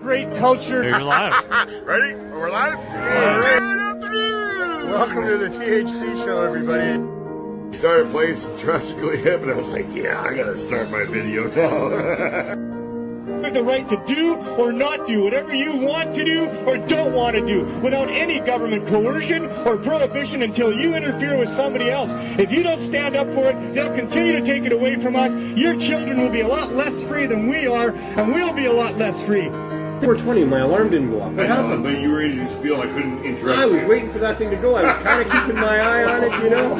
great culture. You're live. Ready? We're live? Welcome to the THC Show, everybody. Started playing some Drastically Hip, and I was like, yeah, I gotta start my video now. You have the right to do or not do whatever you want to do or don't want to do without any government coercion or prohibition until you interfere with somebody else. If you don't stand up for it, they'll continue to take it away from us. Your children will be a lot less free than we are, and we'll be a lot less free. 4:20, my alarm didn't go off. What happened? But you were ready to spiel, I couldn't interrupt. I was waiting for that thing to go. I was kind of keeping my eye on it, you know?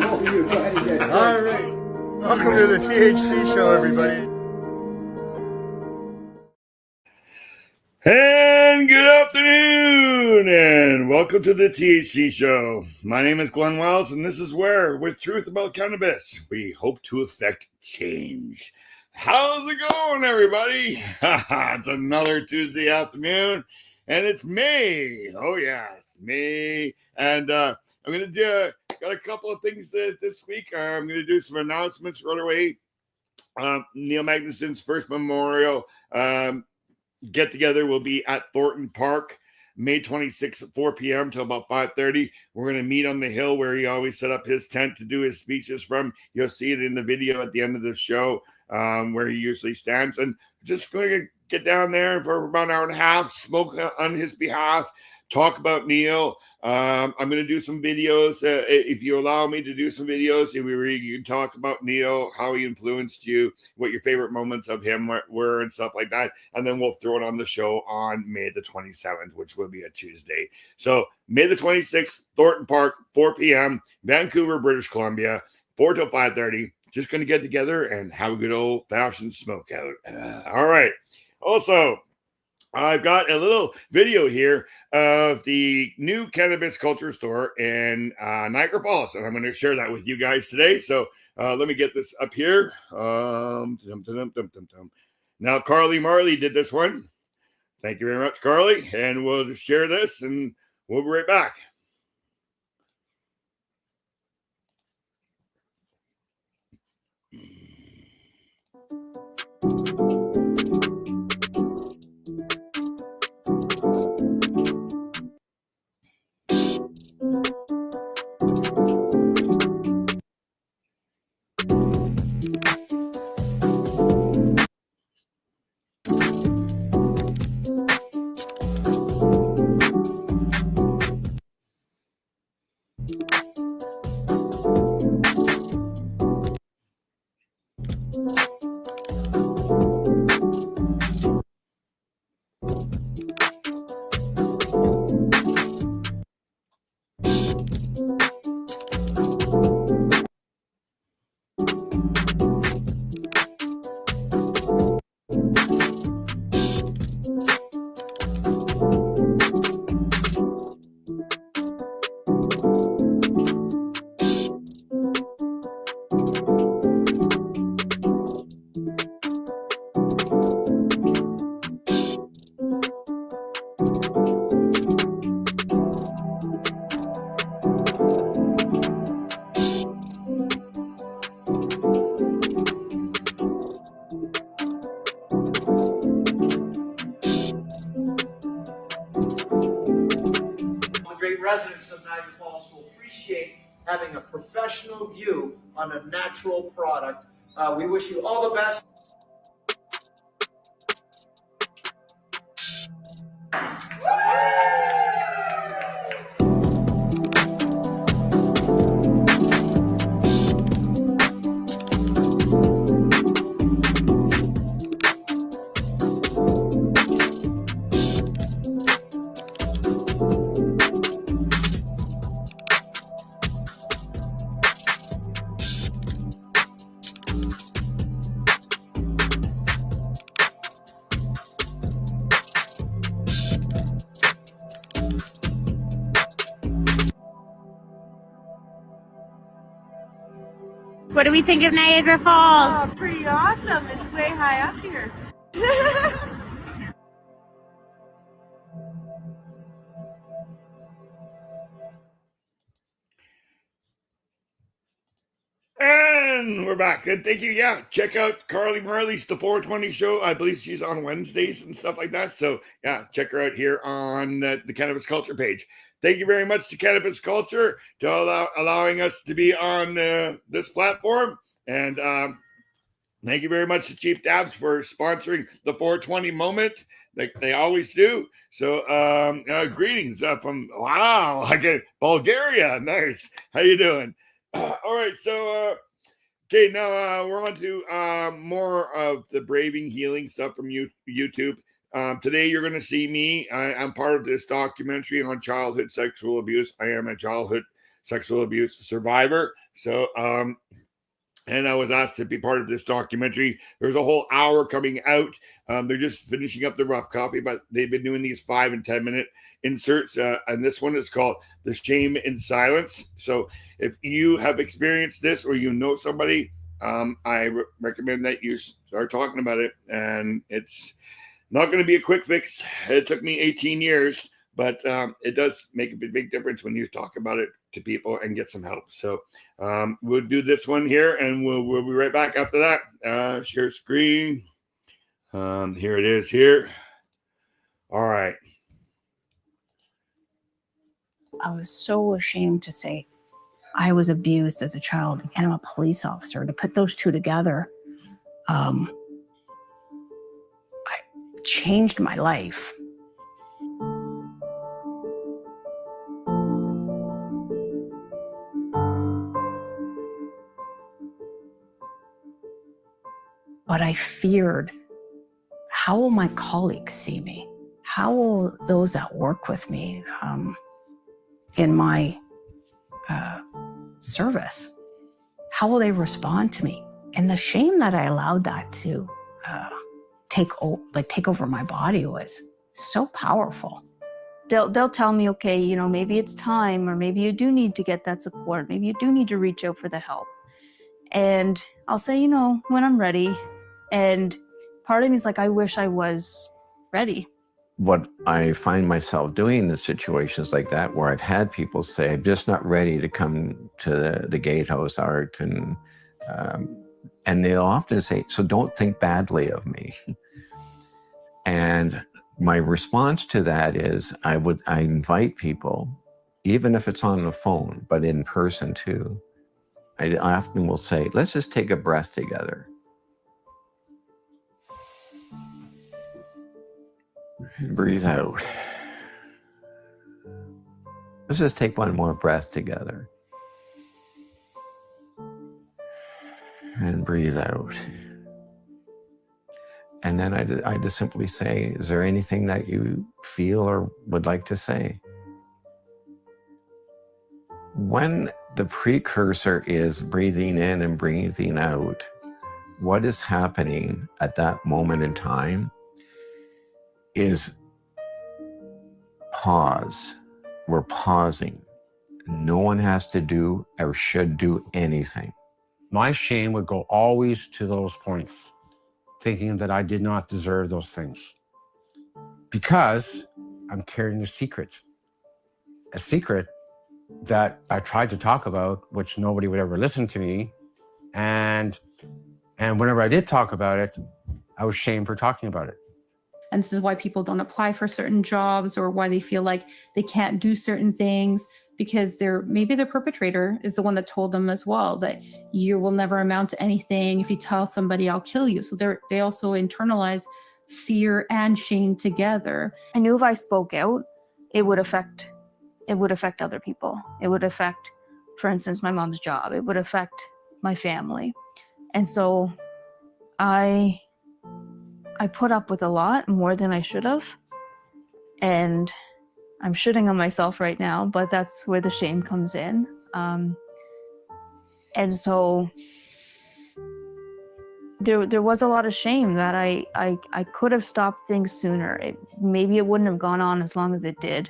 All right. Welcome to the THC Show, everybody. And good afternoon, and welcome to the THC Show. My name is Glenn Wells, and this is where, with truth about cannabis, we hope to affect change. How's it going, everybody? It's another Tuesday afternoon, and it's May. Oh, yes, May. And I'm going to do, got a couple of things this week. I'm going to do some announcements right away. Neil Magnuson's first memorial get-together will be at Thornton Park, May 26th at 4 p.m. till about 5:30. We're going to meet on the hill where he always set up his tent to do his speeches from. You'll see it in the video at the end of the show where he usually stands. And just going to get down there for about an hour and a half, smoke on his behalf, talk about Neil. I'm going to do some videos. If you allow me to do some videos, where you can talk about Neil, how he influenced you, what your favorite moments of him were and stuff like that. And then we'll throw it on the show on May the 27th, which will be a Tuesday. So May the 26th, Thornton Park, 4 p.m., Vancouver, British Columbia, 4 till 5:30. Just going to get together and have a good old-fashioned smoke out. All right. Also, I've got a little video here of the new cannabis culture store in Niagara Falls, and I'm going to share that with you guys today. So let me get this up here. Now, Carly Marley did this one. Thank you very much, Carly. And we'll just share this, and we'll be right back. Residents of Niagara Falls will appreciate having a professional view on a natural product. We wish you all the best. What do we think of Niagara Falls? Oh, pretty awesome. It's way high up here. And we're back. And thank you. Yeah, check out Carly Marley's The 420 Show. I believe she's on Wednesdays and stuff like that. So, yeah, check her out here on the Cannabis Culture page. Thank you very much to Cannabis Culture to allowing us to be on this platform. And thank you very much to Chief Dabs for sponsoring the 420 moment, like they always do. So, greetings from, wow, I get Bulgaria. Nice. How you doing? All right, so, okay, now we're on to more of the Braving Healing stuff from YouTube. Today, you're going to see me. I'm part of this documentary on childhood sexual abuse. I am a childhood sexual abuse survivor. So, and I was asked to be part of this documentary. There's a whole hour coming out. They're just finishing up the rough copy, but they've been doing these 5 and 10 minute inserts. And this one is called The Shame in Silence. So if you have experienced this or you know somebody, I recommend that you start talking about it. And it's not going to be a quick fix. It took me 18 years, but it does make a big difference when you talk about it to people and get some help. So we'll do this one here, and we'll be right back after that. Share screen. Here it is here. All right. I was so ashamed to say I was abused as a child and I'm a police officer. To put those two together, I changed my life. But I feared, how will my colleagues see me? How will those that work with me in my service, how will they respond to me? And the shame that I allowed that to take over my body was so powerful. They'll tell me, okay, you know, maybe it's time, or maybe you do need to get that support. Maybe you do need to reach out for the help. And I'll say, you know, when I'm ready. And part of me is like, I wish I was ready. What I find myself doing in situations like that, where I've had people say, I'm just not ready to come to the gatehouse art, and they'll often say, so don't think badly of me. And my response to that is, I invite people, even if it's on the phone, but in person too. I often will say, let's just take a breath together. And breathe out. Let's just take one more breath together. And breathe out. And then I just simply say, is there anything that you feel or would like to say? When the precursor is breathing in and breathing out, what is happening at that moment in time is pause. We're pausing. No one has to do or should do anything. My shame would go always to those points, thinking that I did not deserve those things, because I'm carrying a secret that I tried to talk about, which nobody would ever listen to me. And whenever I did talk about it, I was shamed for talking about it. And this is why people don't apply for certain jobs, or why they feel like they can't do certain things, because maybe their perpetrator is the one that told them as well that you will never amount to anything. If you tell somebody, I'll kill you. So they also internalize fear and shame together. I knew if I spoke out, it would affect other people. It would affect, for instance, my mom's job. It would affect my family. And so I put up with a lot more than I should have. And I'm shitting on myself right now, but that's where the shame comes in. And so there was a lot of shame that I could have stopped things sooner. Maybe it wouldn't have gone on as long as it did.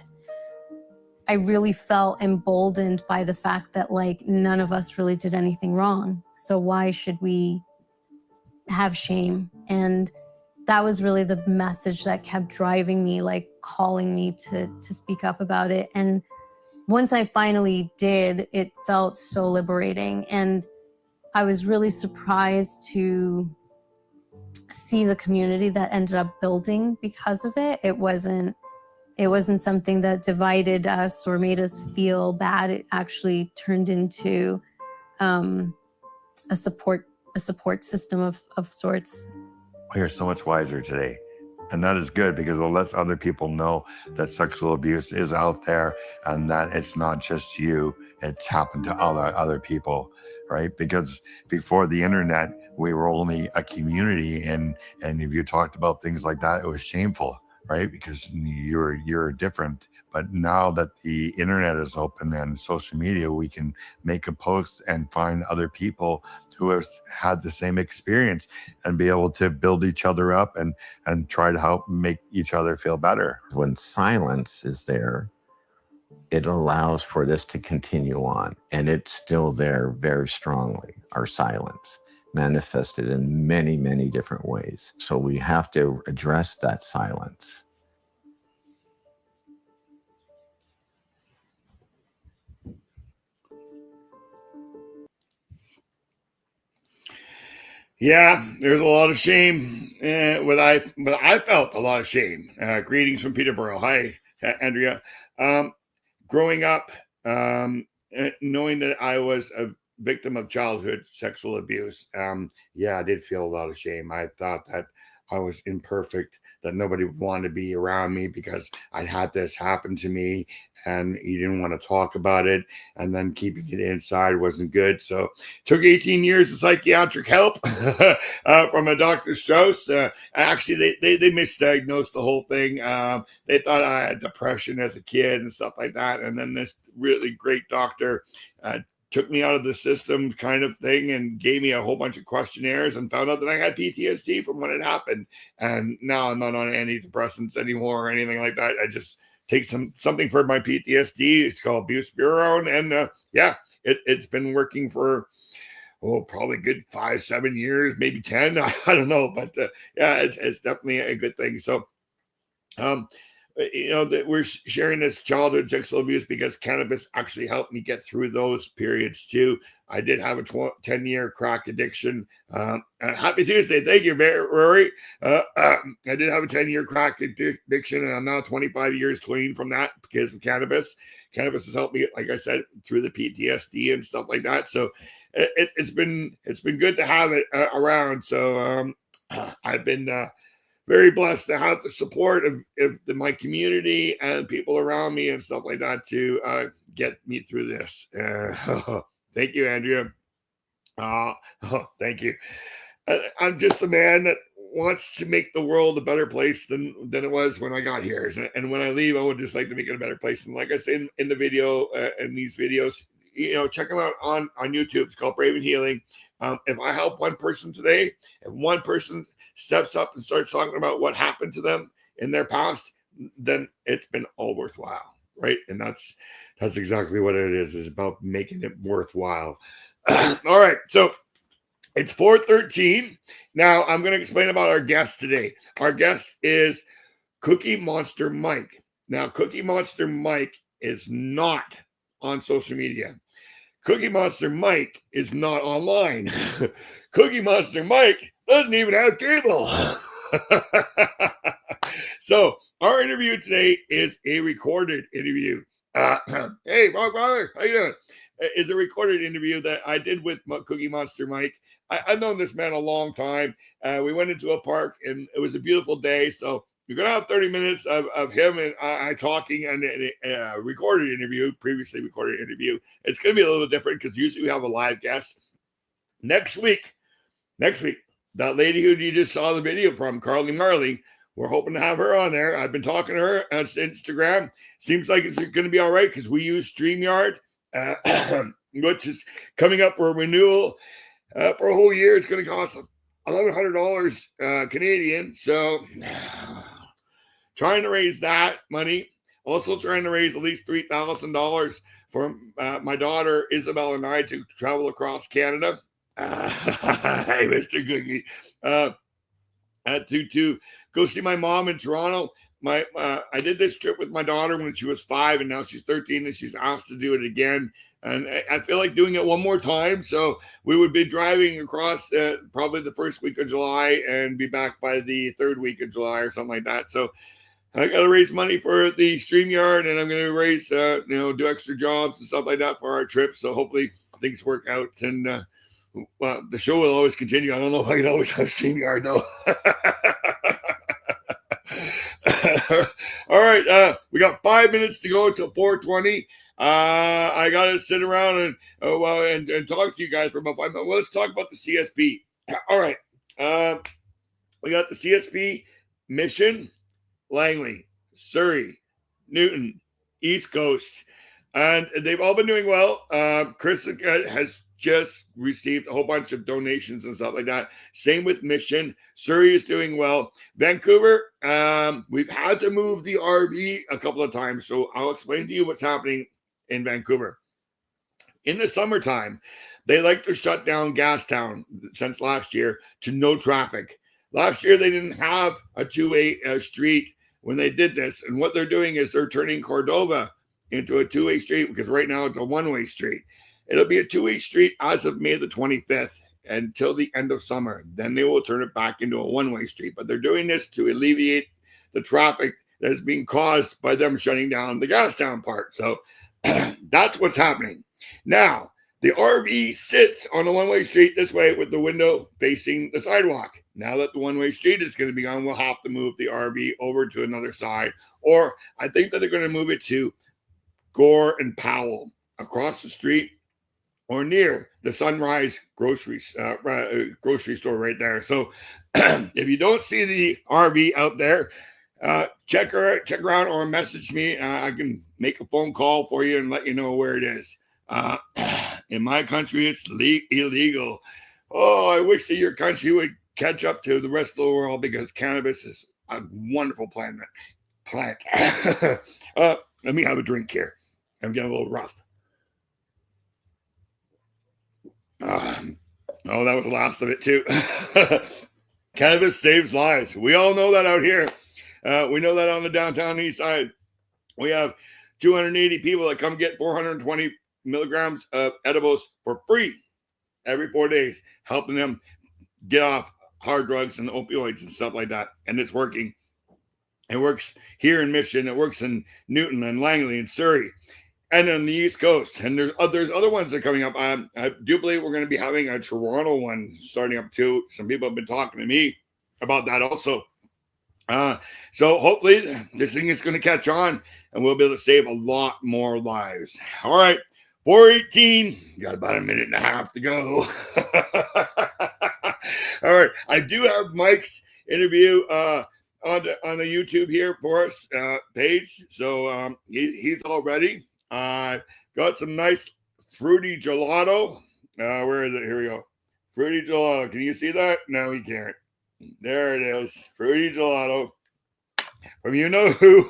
I really felt emboldened by the fact that, like, none of us really did anything wrong. So why should we have shame? And that was really the message that kept driving me, like calling me to speak up about it. And once I finally did, it felt so liberating. And I was really surprised to see the community that ended up building because of it. It wasn't something that divided us or made us feel bad. It actually turned into a support system of sorts. You're so much wiser today. And that is good because it lets other people know that sexual abuse is out there and that it's not just you, it's happened to other people, right? Because before the internet, we were only a community, and if you talked about things like that, it was shameful, right? Because you're different. But now that the internet is open and social media, we can make a post and find other people who have had the same experience and be able to build each other up and try to help make each other feel better. When silence is there, it allows for this to continue on, and it's still there very strongly, our silence, manifested in many, many different ways. So we have to address that silence. Yeah, there's a lot of shame. But I felt a lot of shame. Greetings from Peterborough. Hi, Andrea. Growing up, knowing that I was a victim of childhood sexual abuse, I did feel a lot of shame. I thought that I was imperfect, that nobody would want to be around me because I'd had this happen to me and you didn't want to talk about it. And then keeping it inside wasn't good. So took 18 years of psychiatric help from a Dr. Strauss. Actually, they misdiagnosed the whole thing. They thought I had depression as a kid and stuff like that. And then this really great doctor took me out of the system kind of thing and gave me a whole bunch of questionnaires and found out that I had PTSD from when it happened. And now I'm not on antidepressants anymore or anything like that. I just take something for my PTSD. It's called buspirone. And it's been working for, probably good 5-7 years, maybe 10. I don't know. But it's definitely a good thing. So, that we're sharing this childhood sexual abuse because cannabis actually helped me get through those periods too. I did have a 10-year crack addiction. Happy Tuesday. Thank you, Rory. I did have a 10-year crack addiction, and I'm now 25 years clean from that because of cannabis. Cannabis has helped me, like I said, through the PTSD and stuff like that. So it's been good to have it around. So I've been very blessed to have the support of my community and people around me and stuff like that to get me through this. Thank you, Andrea. Thank you. I'm just a man that wants to make the world a better place than it was when I got here. And when I leave, I would just like to make it a better place. And like I said in the video, in these videos, check them out on YouTube. It's called Brave and Healing. If I help one person today, if one person steps up and starts talking about what happened to them in their past, then it's been all worthwhile, right? And that's exactly what it is about making it worthwhile. All right, so it's 4:13. Now I'm going to explain about our guest today. Our guest is Cookie Monster Mike. Now, Cookie Monster Mike is not on social media. Cookie Monster Mike is not online. Cookie Monster Mike doesn't even have cable. So our interview today is a recorded interview. Hey, Rock Brother, how you doing? Is a recorded interview that I did with Cookie Monster Mike. I've known this man a long time. We went into a park and it was a beautiful day. So you're going to have 30 minutes of him and I talking and a recorded interview, previously recorded interview. It's going to be a little different because usually we have a live guest. Next week, that lady who you just saw the video from, Carly Marley, we're hoping to have her on there. I've been talking to her on Instagram. Seems like it's going to be all right because we use StreamYard, which is coming up for a renewal for a whole year. It's going to cost $1,100 Canadian. So trying to raise that money. Also trying to raise at least $3,000 for my daughter Isabel and I to travel across Canada. Hey, Mr. Cookie. To go see my mom in Toronto. I did this trip with my daughter when she was 5 and now she's 13 and she's asked to do it again. And I feel like doing it one more time. So we would be driving across probably the first week of July and be back by the third week of July or something like that. So I got to raise money for the StreamYard, and I'm going to raise, do extra jobs and stuff like that for our trip. So hopefully things work out, and the show will always continue. I don't know if I can always have StreamYard though. All right, we got 5 minutes to go till 4:20. I got to sit around and talk to you guys for about 5 minutes. Well, let's talk about the CSP. All right, we got the CSP Mission, Langley, Surrey, Newton, East Coast, and they've all been doing well. Krochak has just received a whole bunch of donations and stuff like that. Same with Mission. Surrey is doing well. Vancouver, we've had to move the RV a couple of times, so I'll explain to you what's happening in Vancouver. In the summertime, they like to shut down Gastown since last year to no traffic. Last year, they didn't have a two-way street when they did this. And what they're doing is they're turning Cordova into a two-way street, because right now it's a one-way street. It'll be a two-way street as of May the 25th until the end of summer. Then they will turn it back into a one-way street. But they're doing this to alleviate the traffic that is being caused by them shutting down the Gastown part. So that's what's happening. Now, the RV sits on a one-way street this way with the window facing the sidewalk. Now that the one-way street is going to be gone, we'll have to move the RV over to another side. Or I think that they're going to move it to Gore and Powell across the street or near the Sunrise grocery store right there. So if you don't see the RV out there, check around or message me. I can make a phone call for you and let you know where it is. In my country, it's illegal. Oh, I wish that your country would catch up to the rest of the world, because cannabis is a wonderful plant. Let me have a drink here. I'm getting a little rough. Oh, that was the last of it too. Cannabis saves lives. We all know that out here. We know that on the Downtown Eastside. We have 280 people that come get 420 milligrams of edibles for free every 4 days, helping them get off hard drugs and opioids and stuff like that. And it's working. It works here in Mission. It works in Newton and Langley and Surrey and on the East Coast. And there's other ones that are coming up. I do believe we're going to be having a Toronto one starting up too. Some people have been talking to me about that also. So hopefully this thing is going to catch on and we'll be able to save a lot more lives. All right. 4:18. Got about a minute and a half to go. All right. I do have Mike's interview on the YouTube here for us page. So he's all ready. Got some nice fruity gelato. Where is it? Here we go. Fruity gelato. Can you see that? No, you can't. There it is. Fruity gelato. From you know who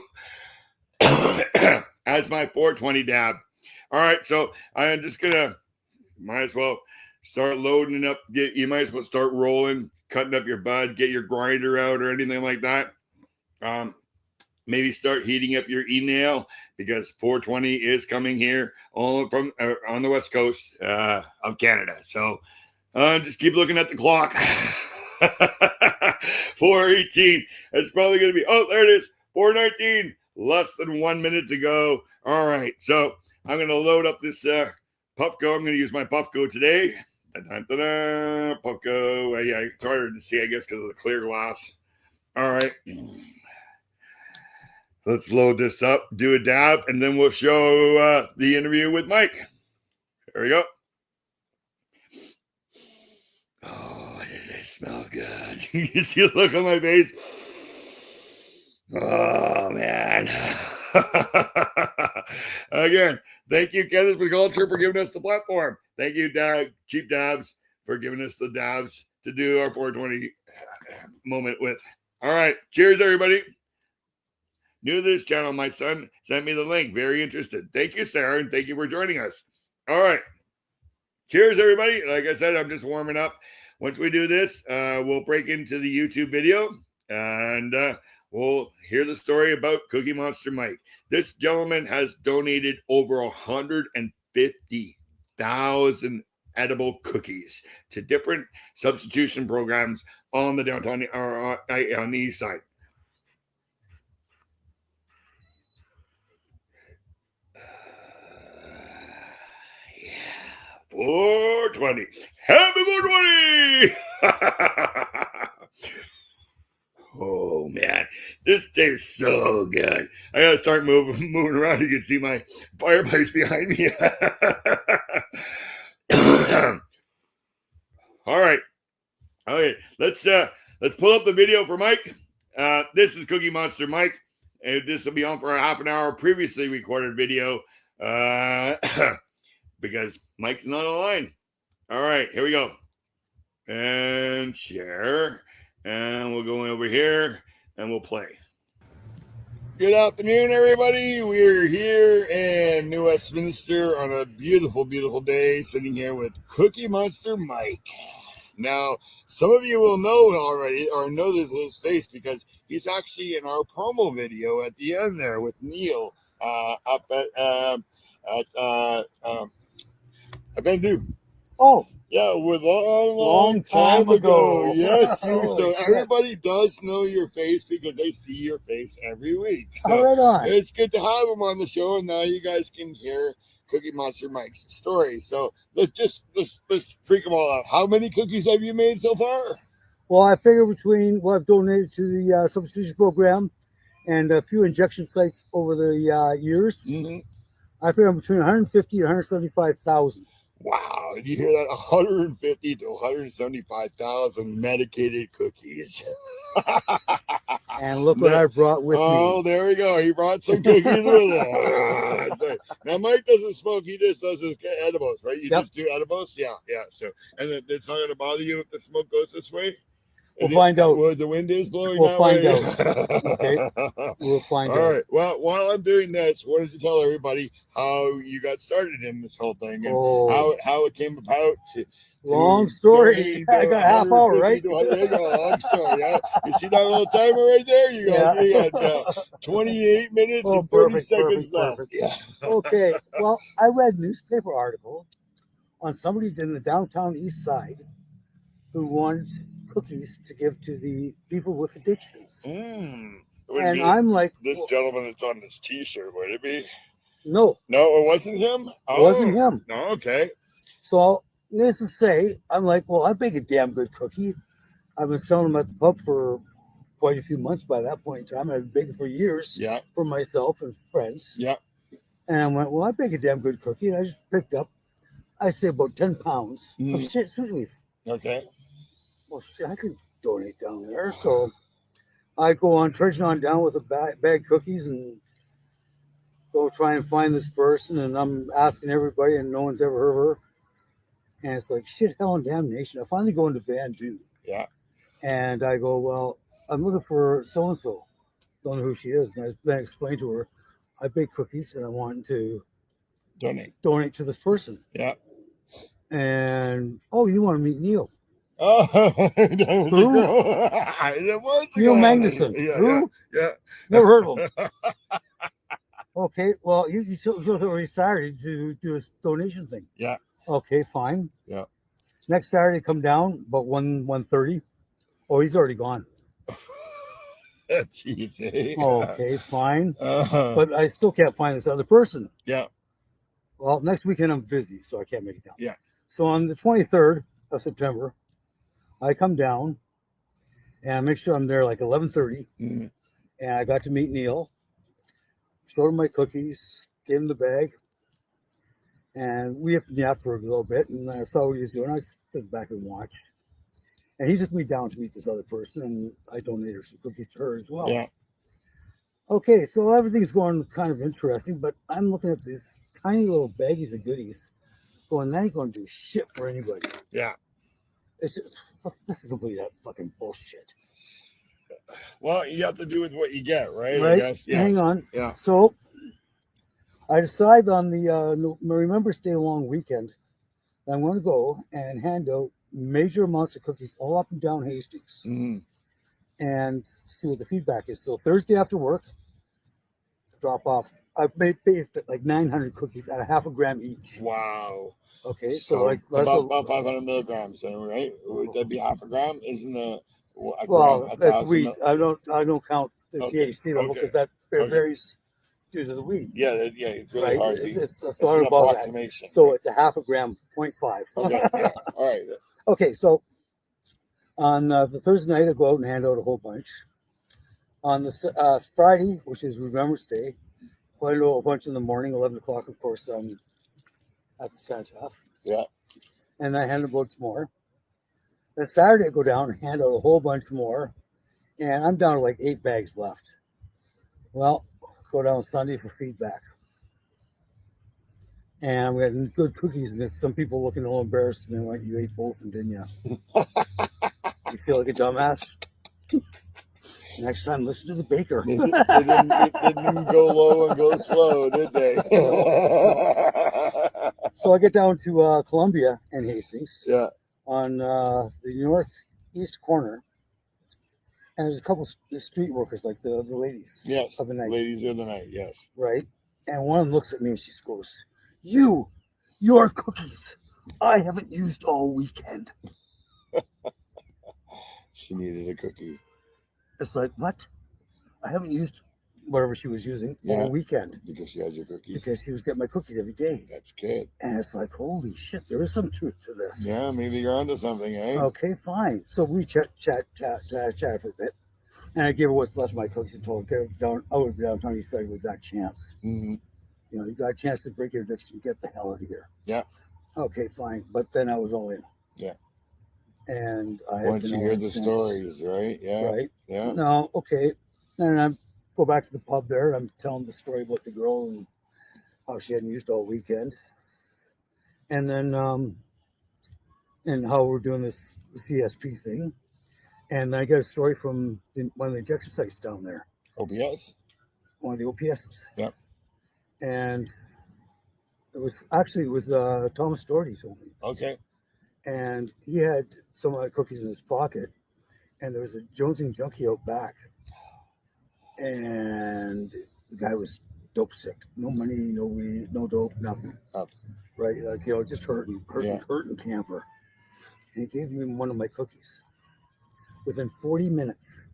as my 420 dab. All right, so I'm just gonna might as well start loading up. You might as well start rolling, cutting up your bud, get your grinder out or anything like that. Maybe start heating up your e-nail, because 420 is coming here all from on the west coast of Canada. So just keep looking at the clock. 4:18. It's probably going to be, oh, there it is. 4:19. Less than 1 minute to go. All right, so I'm going to load up this Puffco. I'm going to use my Puffco today. Puffco. Yeah, it's harder to see, I guess, because of the clear glass. All right. Let's load this up, do a dab, and then we'll show the interview with Mike. There we go. Oh, does it smell good? You see the look on my face? Oh, man. Again, thank you, Cannabis Culture, for giving us the platform. Thank you, Cheap Dabs, for giving us the dabs to do our 420 moment with. All right. Cheers, everybody. New to this channel, my son sent me the link. Very interested. Thank you, Sarah, and thank you for joining us. All right. Cheers, everybody. Like I said, I'm just warming up. Once we do this, we'll break into the YouTube video, and we'll hear the story about Cookie Monster Mike. This gentleman has donated over $150,000 150,000 edible cookies to different substitution programs on the downtown or on the east side. Yeah, 420. Happy 420. Oh man, this tastes so good. I gotta start moving around. You can see my fireplace behind me. All right. Okay, let's pull up the video for Mike. This is Cookie Monster Mike. And this will be on for a half an hour previously recorded video because Mike's not online. All right, here we go. And share. And we'll go over here and we'll play. Good afternoon, everybody. We're here in New Westminster on a beautiful, beautiful day, sitting here with Cookie Monster Mike. Now, some of you will know already or know his face because he's actually in our promo video at the end there with Neil up at Vancouver. Oh. Yeah, with a long time ago. Yes, so shit. Everybody does know your face because they see your face every week. So right on. It's good to have him on the show, and now you guys can hear Cookie Monster Mike's story. So let's freak them all out. How many cookies have you made so far? Well, I figure between what I've donated to the Substitution Program and a few injection sites over the years, I figure between 150 and 175,000. Wow, did you hear that? 150 to 175,000 medicated cookies. And look what I brought with me. Oh, there we go. He brought some cookies with him. Now, Mike doesn't smoke. He just does his edibles, right? You just do edibles? Yeah. So, and it's not going to bother you if the smoke goes this way? We'll find out. Where the wind is blowing We'll that find way? out. Okay. We'll find out. All right. Well, while I'm doing this, why don't you tell everybody how you got started in this whole thing and how it came about? Long story. I got a half hour, right? There you go. Long story. Yeah. You see that little timer right there? You got 28 minutes and 30 seconds left. Yeah. Okay. Well, I read a newspaper article on somebody in the Downtown Eastside who wanted cookies to give to the people with addictions. And I'm like, this gentleman that's on this t-shirt, would it be? No, it wasn't him. It wasn't him. No, okay. So needless to say, I'm like, well, I bake a damn good cookie. I've been selling them at the pub for quite a few months by that point in time. I've been baking for years for myself and friends. Yeah. And I went, well, I bake a damn good cookie. And I just picked up, I say about 10 pounds of sweet leaf. Okay. Well, shit, I could donate down there. So I go on, trudging on down with a bag of cookies and go try and find this person. And I'm asking everybody, and no one's ever heard of her. And it's like, shit, hell, and damnation. I finally go into Van Du. Yeah. And I go, well, I'm looking for so-and-so. Don't know who she is. And I then explained to her, I bake cookies and I want to donate to this person. Yeah. And, oh, you want to meet Neil? Oh, who? Neil Magnuson. Yeah, who? Yeah. Never heard of him. Okay, well, you already started to do this donation thing. Yeah. Okay, fine. Yeah. Next Saturday, come down about 1:30. Oh, he's already gone. Jeez, eh? Okay, fine. But I still can't find this other person. Yeah. Well, next weekend I'm busy, so I can't make it down. Yeah. So on the 23rd of September, I come down and I make sure I'm there like 11:30. And I got to meet Neil, showed him my cookies, gave him the bag, and we yapped for a little bit. And I saw what he was doing. I stood back and watched. And he took me down to meet this other person, and I donated some cookies to her as well. Yeah. Okay, so everything's going kind of interesting, but I'm looking at these tiny little baggies of goodies going, that ain't going to do shit for anybody. Yeah. It's just, this is complete fucking bullshit. Well, you have to do with what you get, right? Right? I guess. Yeah. Hang on. Yeah. So I decide on the Remembrance Day long weekend, I'm going to go and hand out major amounts of cookies all up and down Hastings and see what the feedback is. So Thursday after work, drop off. I baked like 900 cookies at a half a gram each. Wow. Okay, so like about 500 milligrams, then, right? Would that be half a gram? Isn't a well, gram, that's weed. I don't count the THC level because that varies due to the weed. Yeah, it's really hard. It's an sort of approximation. So it's a half a gram, 0.5. Okay, yeah. All right. Okay, so on the Thursday night, I go out and hand out a whole bunch. On the Friday, which is Remembrance Day, I hand out a bunch in the morning, 11 o'clock, of course, at the Santa. Yeah. And I hand out more. Then Saturday, I go down and hand out a whole bunch more. And I'm down to like 8 bags left. Well, go down Sunday for feedback. And I'm getting good cookies. And some people looking a little embarrassed. And they're like, you ate both, and didn't you? You feel like a dumbass? Next time, listen to the baker. They didn't go low and go slow, did they? So I get down to Columbia and Hastings. Yeah. On the northeast corner. And there's a couple of street workers, like the ladies. Yes. Of the night. Ladies of the night, yes. Right. And one of them looks at me and she goes, your cookies, I haven't used all weekend. She needed a cookie. It's like, what? I haven't used whatever she was using all weekend. Because she had your cookies. Because she was getting my cookies every day. That's good. And it's like, holy shit, there is some truth to this. Yeah, maybe you're onto something, eh? Okay, fine. So we chat for a bit. And I gave her what's left of my cookies and told her, downtown Eastside, we got a chance. Mm-hmm. You know, you got a chance to break your addiction, get the hell out of here. Yeah. Okay, fine. But then I was all in. Yeah. And I once you hear the stories, right? Yeah. Right. Yeah. No, okay. And I go back to the pub there. I'm telling the story about the girl and how she hadn't used all weekend. And then and how we're doing this CSP thing. And then I got a story from one of the injection sites down there. OPS? One of the OPSs. Yep. And it was Thomas Doherty told me. Okay. And he had some of my cookies in his pocket, and there was a Jonesing junkie out back, and the guy was dope sick. No money, no weed, no dope, nothing. Right, like, you know, just hurting camper. And he gave me one of my cookies. Within 40 minutes,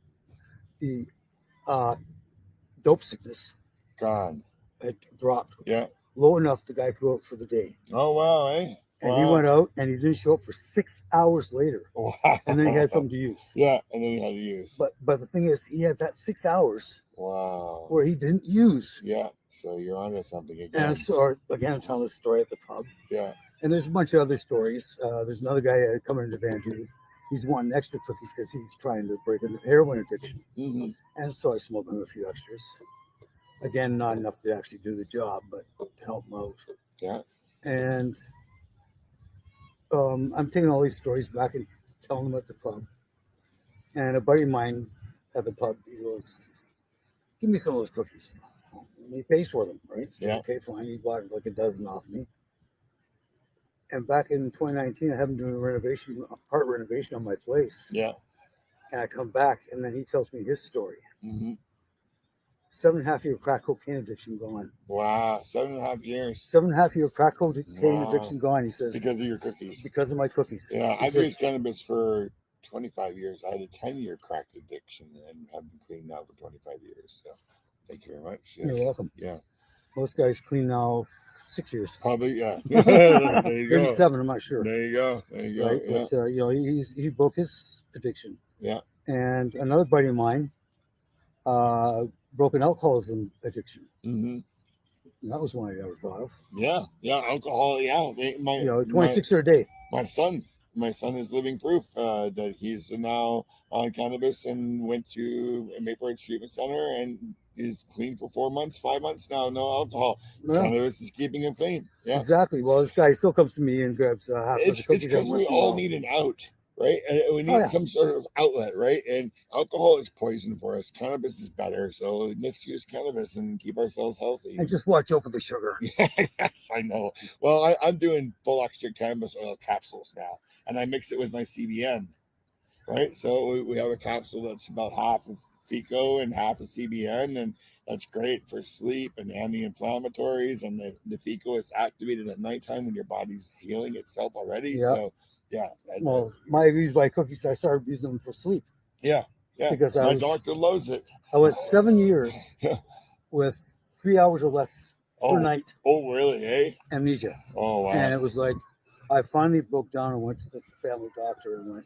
the dope sickness gone had dropped. Yeah, low enough the guy could go out for the day. Oh wow, eh? And he went out and he didn't show up for 6 hours later. Wow. And then he had something to use. Yeah, and then he had to use. But the thing is, he had that 6 hours. Wow. Where he didn't use. Yeah. So you're onto something again. And so again, I'm telling this story at the pub. Yeah. And there's a bunch of other stories. There's another guy coming into Vancouver. He's wanting extra cookies because he's trying to break a heroin addiction. Mm-hmm. And so I smoked him a few extras. Again, not enough to actually do the job, but to help him out. Yeah. And I'm taking all these stories back and telling them at the pub. And a buddy of mine at the pub, he goes, give me some of those cookies. And he pays for them, right? So, yeah. Okay, fine. He bought like a dozen off me. And back in 2019, I had him doing a part renovation on my place. Yeah. And I come back, and then he tells me his story. Mm-hmm. 7.5 year crack cocaine addiction gone. Wow, 7.5 years. 7.5 year crack cocaine addiction gone. He says because of your cookies. Because of my cookies. Yeah, I've used cannabis for 25 years. I had a 10-year crack addiction and have been clean now for 25 years. So, thank you very much. Yes. You're welcome. Yeah. Most guys clean now 6 years. Probably, yeah. There you 37, go. I'm not sure. There you go. There you go. Right? Yeah. But you know, he broke his addiction. Yeah. And another buddy of mine broke an alcoholism addiction. Mm-hmm. And that was one I never thought of. Yeah, alcohol. Yeah, 26 or a day. My son is living proof that he's now on cannabis and went to a Maple Ridge Treatment Center and is clean for 4 months, 5 months now. No alcohol. Yeah. Cannabis is keeping him clean. Yeah, exactly. Well, this guy still comes to me and grabs half it's, of the cookies. It's because we all need an out. Right, and we need some sort of outlet, right? And alcohol is poison for us. Cannabis is better, so let's use cannabis and keep ourselves healthy. And just watch out for the sugar. Yes, I know. Well, I'm doing full extract cannabis oil capsules now, and I mix it with my CBN. Right, so we have a capsule that's about half of FICO and half a CBN, and that's great for sleep and anti-inflammatories. And the FICO is activated at nighttime when your body's healing itself already. Yeah. So, yeah. Well, my cookies, I started using them for sleep. Yeah. Because my doctor loves it. I went 7 years with 3 hours or less per night. Oh, really? Eh? Amnesia. Oh, wow. And it was like, I finally broke down and went to the family doctor and went,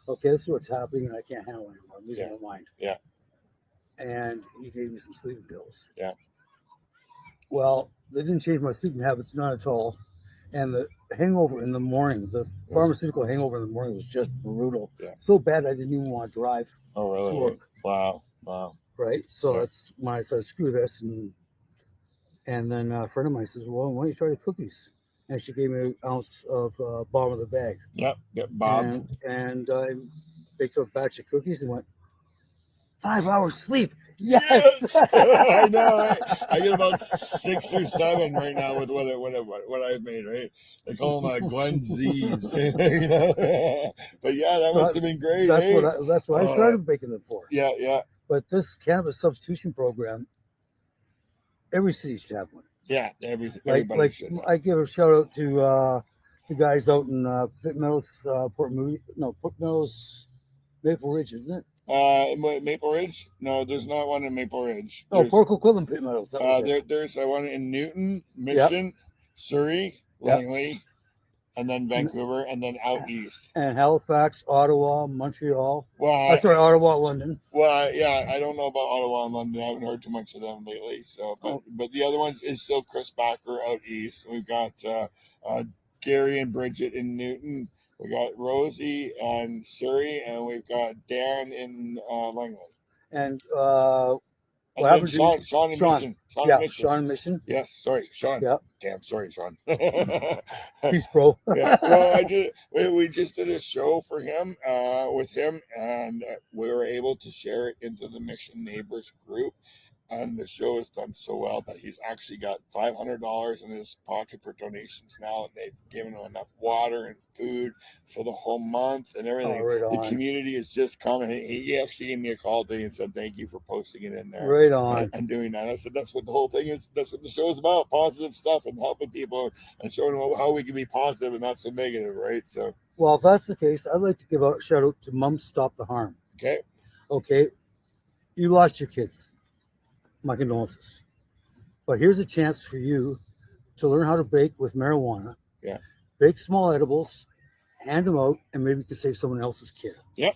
okay, this is what's happening, and I can't handle it anymore. I'm losing my mind. Yeah. And he gave me some sleeping pills. Yeah. Well, they didn't change my sleeping habits, not at all. And the hangover in the morning, the pharmaceutical hangover in the morning was just brutal. Yeah. So bad I didn't even want to drive. Oh, really? To work. Wow. Right? So that's when I said, screw this. And then a friend of mine says, well, why don't you try the cookies? And she gave me an ounce of bottom of the bag. Yep, Bob. And I baked a batch of cookies and went, 5 hours sleep. Yes. I know. I get about 6 or 7 right now with what I've made. Right? They call them Glen Z's. You know? But yeah, that must have been great. That's what I started baking them for. Yeah. But this Cannabis Substitution Program, every city should have one. Yeah, everybody should. I give a shout out to the guys out in Pitt Meadows, Port Meadows, Maple Ridge, isn't it? Maple Ridge? No, there's not one in Maple Ridge. Port Coquitlam, Pitt Meadows. There's one in Newton, Mission, Surrey, Langley, and then Vancouver, and then out east. And Halifax, Ottawa, Montreal. Well, Ottawa, London. Well, yeah, I don't know about Ottawa and London. I haven't heard too much of them lately. So, but the other ones is still Chris Backer out east. We've got Gary and Bridget in Newton. We got Rosie and Surrey, and we've got Dan in Langley. And Sean in Mission. Sean in Mission. Yes, sorry, Sean. Yeah. Damn, sorry, Sean. Peace, bro. Yeah. Well, we just did a show for him, with him, and we were able to share it into the Mission Neighbors group. And the show has done so well that he's actually got $500 in his pocket for donations now, and they've given him enough water and food for the whole month and everything. The community is just coming. He actually gave me a call today and said, thank you for posting it in there. Right on. And doing that. I said, that's what the whole thing is. That's what the show is about, positive stuff and helping people and showing them how we can be positive and not so negative, right? So, well, if that's the case, I'd like to give a shout out to Mums Stop the Harm. Okay. You lost your kids. My condolences. But here's a chance for you to learn how to bake with marijuana. Yeah. Bake small edibles, hand them out, and maybe you can save someone else's kid. Yep.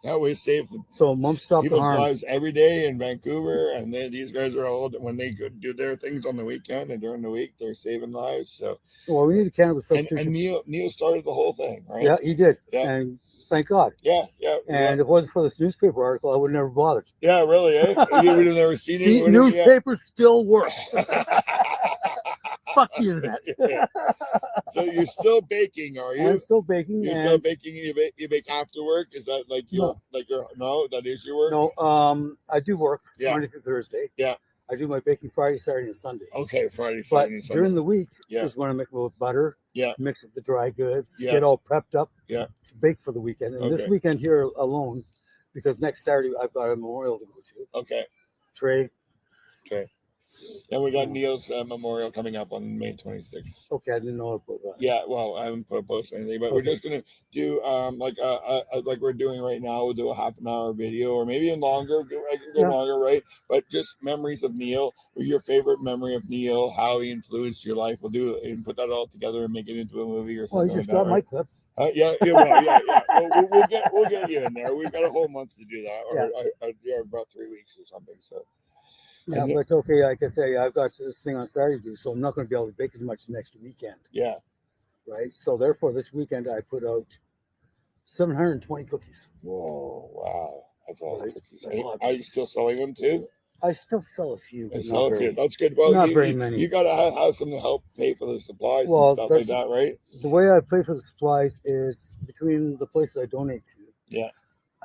That way save So Mums Stop the people's Harm. lives every day in Vancouver, and these guys are all, when they do their things on the weekend and during the week, they're saving lives. So, well, we need a Cannabis Substitution. And Neil started the whole thing, right? Yeah, he did. Yeah. And thank God. Yeah. And if it wasn't for this newspaper article, I would have never bothered. Yeah, really, eh? You would have never seen it. Newspapers still work. Fuck the internet. So you're still baking, are you? I'm still baking. You're still baking. You bake after work? Is that like your no? That is your work? No. I do work Monday through Thursday. Yeah. I do my baking Friday, Saturday, and Sunday. Okay, Friday, Saturday, and Sunday. During the week is when I make a little butter. Yeah. Mix up the dry goods. Yeah. Get all prepped up. Yeah. To bake for the weekend. And this weekend here alone, because next Saturday I've got a memorial to go to. Okay. Trey. Then we got Neil's memorial coming up on May 26th. Okay, I didn't know about that. Yeah, well, I haven't put a post or anything, but we're just gonna do like we're doing right now. We'll do a half an hour video, or maybe even longer. I can go longer, right? But just memories of Neil, or your favorite memory of Neil, how he influenced your life. We'll do it and put that all together and make it into a movie or something. Well, you just got my clip. Yeah. We'll get you in there. We've got a whole month to do that, or about 3 weeks or something. So. Yeah, but okay, like I say, I've got this thing on Saturday to do, so I'm not going to be able to bake as much next weekend. Yeah. Right? So therefore, this weekend I put out 720 cookies. Whoa, wow. That's a lot of cookies. Are you still selling them too? I still sell a few. But That's good. Well, not very many. You got to have some to help pay for the supplies and stuff like that, right? The way I pay for the supplies is between the places I donate to. Yeah.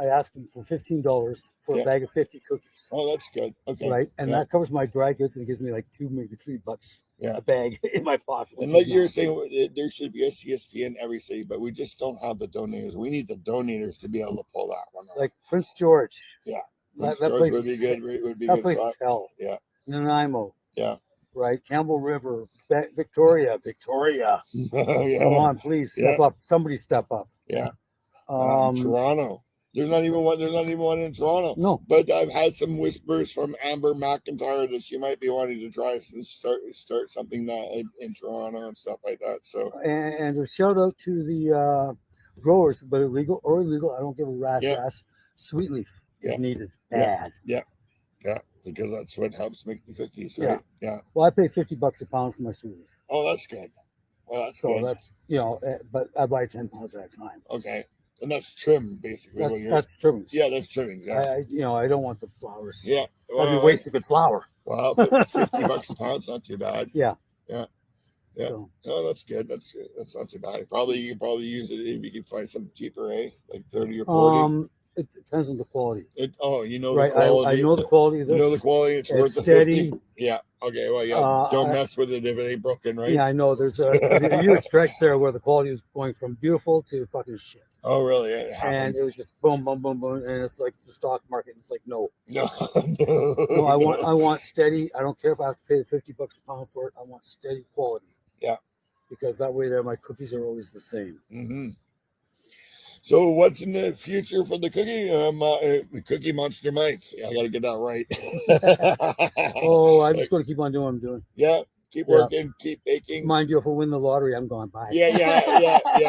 I ask them for $15 for a bag of 50 cookies. Oh, that's good. Okay. Right. And that covers my dry goods and gives me like $2, maybe $3 a bag in my pocket. And like you're saying, there should be a CSP in every city, but we just don't have the donators. We need the donators to be able to pull that one off. Like Prince George. Yeah. That Stores place would be is good. Would be that good place spot. is hell. Yeah. Nanaimo, Yeah. right? Campbell River, Victoria. Yeah. Come on, please step up. Somebody step up. Yeah. Um, Toronto. There's not even one. There's not even one in Toronto. No. But I've had some whispers from Amber McIntyre that she might be wanting to try and start something that in Toronto and stuff like that. So and a shout out to the growers, but illegal or illegal, I don't give a rat's ass. Sweet leaf is needed bad. Yeah, because that's what helps make the cookies, right? Yeah. Well, I pay $50 a pound for my sweet leaf. Oh, that's good. Well, that's so good. that's but I buy 10 pounds at a time. Okay. And that's trim, basically. That's trimmings. Yeah, that's trimmings. Yeah. I don't want the flowers. Yeah. That'd be waste of good flour. Well, but $50 a pound's not too bad. Yeah. Yeah. So. Oh, that's good. That's not too bad. You can probably use it if you can find something cheaper, eh? Like 30 or 40. It depends on the quality. You know right? The quality. I know the quality of this. You know the quality. It's worth the steady. 50. Yeah. Okay. Well, yeah. Don't mess with it if it ain't broken, right? Yeah, I know. There's a year stretch there where the quality was going from beautiful to fucking shit. Oh, really? And it was just boom, boom, boom, boom, and it's like the stock market. It's like no. No. I want steady. I don't care if I have to pay $50 a pound for it. I want steady quality. Yeah. Because that way, there my cookies are always the same. Mm-hmm. So, what's in the future for the Cookie Monster Mike? I got to get that right. I'm just going to keep on doing what I'm doing. Yeah. Keep working, keep baking. Mind you, if I win the lottery, I'm going by. Yeah.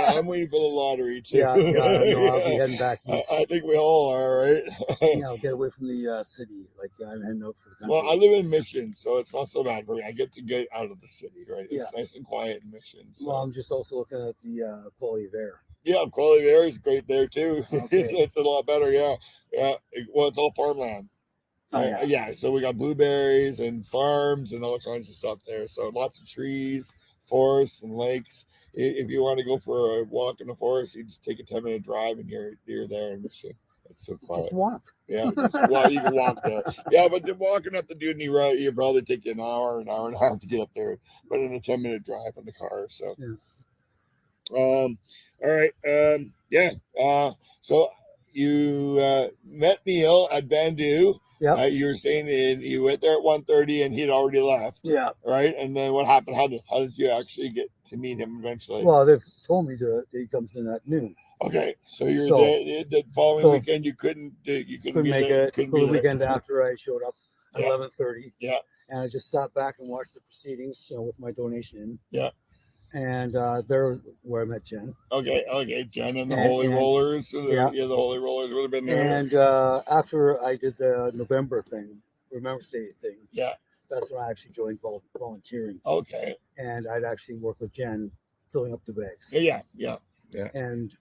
I'm waiting for the lottery too. Yeah, no, I'll be heading back east. I think we all are, right? I'll get away from the city. Like I'm heading out for the country. Well, I live in Mission, so it's not so bad for me. I get to get out of the city, right? It's nice and quiet in Mission. So. Well, I'm just also looking at the quality of air. Yeah, quality of air is great there too. Okay. It's a lot better. Yeah. Well, it's all farmland. Oh, yeah, so we got blueberries and farms and all kinds of stuff there. So lots of trees, forests, and lakes. If you want to go for a walk in the forest, you just take a 10-minute drive and you're there in Mission. It's so quiet. Just walk. Yeah, you can walk there. Yeah, but walking up the Dudney Road, you probably take you an hour and a half to get up there. But in a 10-minute drive in the car. So, all right. So you met Neil at Bandu. Yeah. You were saying you went there at 1:30 and he'd already left. Yeah. Right. And then what happened? How did you actually get to meet him eventually? Well, they've told me that he comes in at noon. Okay. So you're there the following weekend. You couldn't make it. So the weekend after I showed up at 11:30. Yeah. And I just sat back and watched the proceedings, with my donation in. Yeah. And there where I met Jen. Okay, Jen and the Holy Rollers. The Holy Rollers would have been there. And after I did the November thing, Remembrance Day thing, that's when I actually joined volunteering. Okay. And I'd actually work with Jen filling up the bags. Yeah. And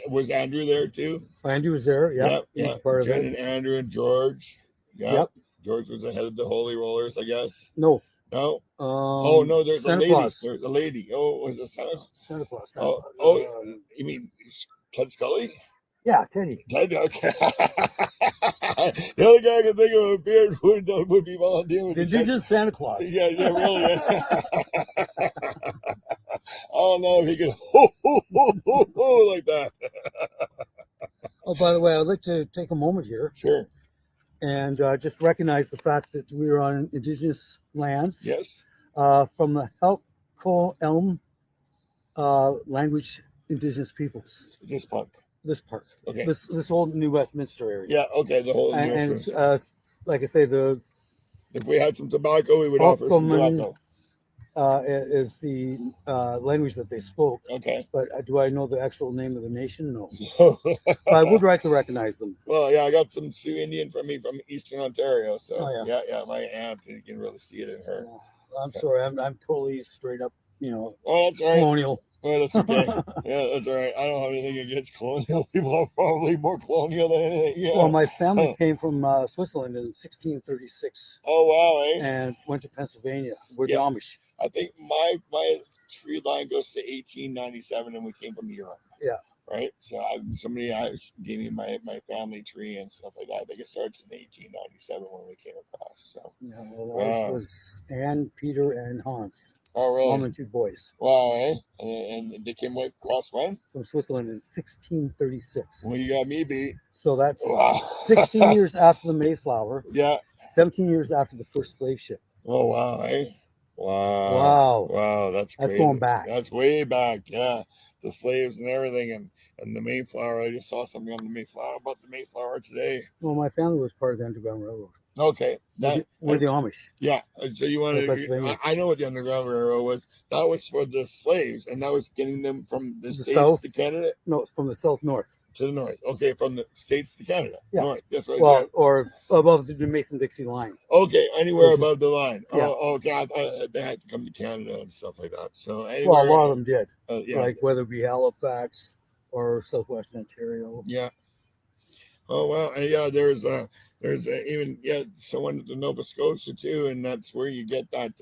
was Andrew there too? Andrew was there. Yeah. He was part of Jen it. and Andrew and George. Yeah. Yep. George was the head of the Holy Rollers, I guess. No. No. There's Santa a lady. Claus. There's a lady. Oh, was it Santa Claus? You mean Ted Scully? Yeah, Teddy. Ted. Okay. The only guy I can think of with a beard would be volunteering. Did you just Santa Claus? Yeah, really. I don't know if he could like that. Oh, by the way, I'd like to take a moment here. Sure. And just recognize the fact that we are on Indigenous lands. Yes. From the Helco Elm language Indigenous peoples. This park. Okay. This whole New Westminster area. Yeah. Okay. The whole. And like I say, if we had some tobacco, we would offer some tobacco. Is the language that they spoke. Okay. But do I know the actual name of the nation? No. But I would like to recognize them. Well, yeah, I got some Sioux Indian from Eastern Ontario. So yeah, my aunt, you can really see it in her. I'm sorry, I'm totally straight up, Oh, that's all right. colonial. Well, that's okay. Yeah, that's all right. I don't have anything against colonial people. Are probably more colonial than anything. Yeah. Well, my family came from Switzerland in 1636. Oh wow, eh? And went to Pennsylvania. We're the Amish. I think my tree line goes to 1897, and we came from Europe. Yeah. Right. So somebody gave me my family tree and stuff like that. I think it starts in 1897 when we came across. So. Yeah. Well, ours was Anne, Peter, and Hans. Oh, really? Mom and 2 boys. Wow, eh? And they came across when? From Switzerland in 1636. Well, you got me beat. So that's Wow. 16 years after the Mayflower. Yeah. 17 years after the first slave ship. Oh, wow, eh? Wow. Wow. Wow, that's crazy. going back. That's way back, yeah. The slaves and everything, and the Mayflower. I just saw something on the Mayflower about the Mayflower today. Well, my family was part of the Underground Railroad. Okay. We're the Amish. Yeah. So you want to? I know what the Underground Railroad was. That was for the slaves, and that was getting them from the States south to Canada. No, from the south north. To the north. Okay, from the States to Canada. Yeah. North. That's right. Well, or above the Mason-Dixie line. Okay, anywhere above the line. Yeah. Oh, okay. I thought they had to come to Canada and stuff like that. So anywhere, Well, a lot of them did. Yeah. Like whether it be Halifax or Southwestern Ontario. Yeah. Oh well, and yeah. There's even someone to Nova Scotia too, and that's where you get that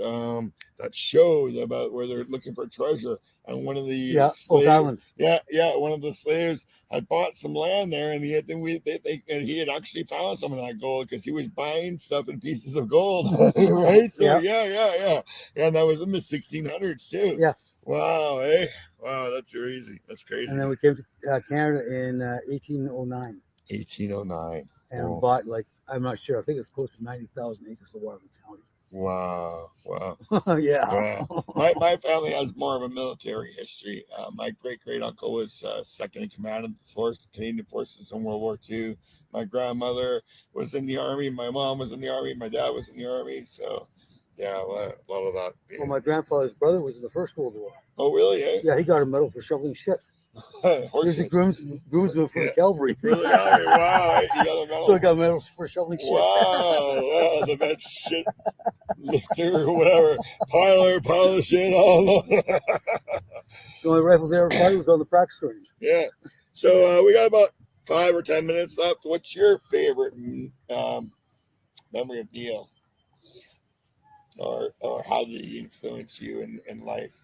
show about where they're looking for treasure. And one of the Oak Island. One of the slaves had bought some land there, and he he had actually found some of that gold because he was buying stuff in pieces of gold, right? So yeah, and that was in the 1600s too. Yeah. Wow, eh? Wow, that's crazy. That's crazy. And then we came to Canada in 1809. 1809. And bought, like, I'm not sure, I think it's close to 90,000 acres of Waterloo County. Wow. Yeah. Wow. My family has more of a military history. My great uncle was second in command of the Canadian Forces in World War II. My grandmother was in the Army. My mom was in the Army. My dad was in the Army. So, yeah, a lot of that. Well, my grandfather's brother was in the First World War. Oh, really? Eh? Yeah, he got a medal for shoveling shit. He was a groomsman for the cavalry. Wow, he got a medal. So he got a medal for shoveling shit. Wow, the best shit lifter or whatever. Pile of shit all over. The only rifles they ever fired was on the practice range. Yeah. So we got about 5 or 10 minutes left. What's your favorite memory of Neil? Or how did he influence you in life?